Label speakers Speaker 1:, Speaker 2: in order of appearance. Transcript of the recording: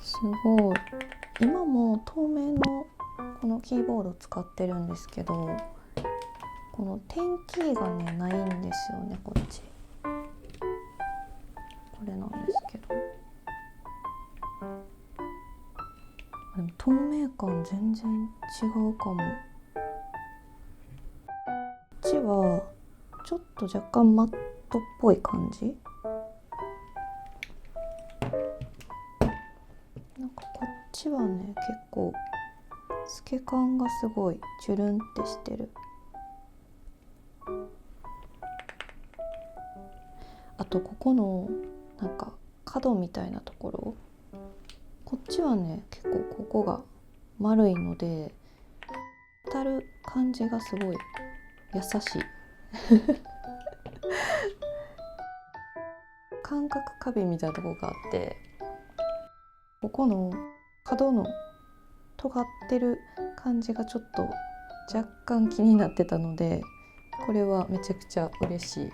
Speaker 1: すごい。今も透明のこのキーボード使ってるんですけど、この点キーがねないんですよね。こっちこれなんですけど、でも透明感全然違うかも。こっちはちょっと若干マットっぽい感じ。なんかこっちはね結構透け感がすごいチュルンってしてる。あとここのなんか角みたいなところ、こっちはね結構ここが丸いので当たる感じがすごい優しい感覚過敏みたいなところがあって、ここの角の尖ってる感じがちょっと若干気になってたので、これはめちゃくちゃ嬉しい。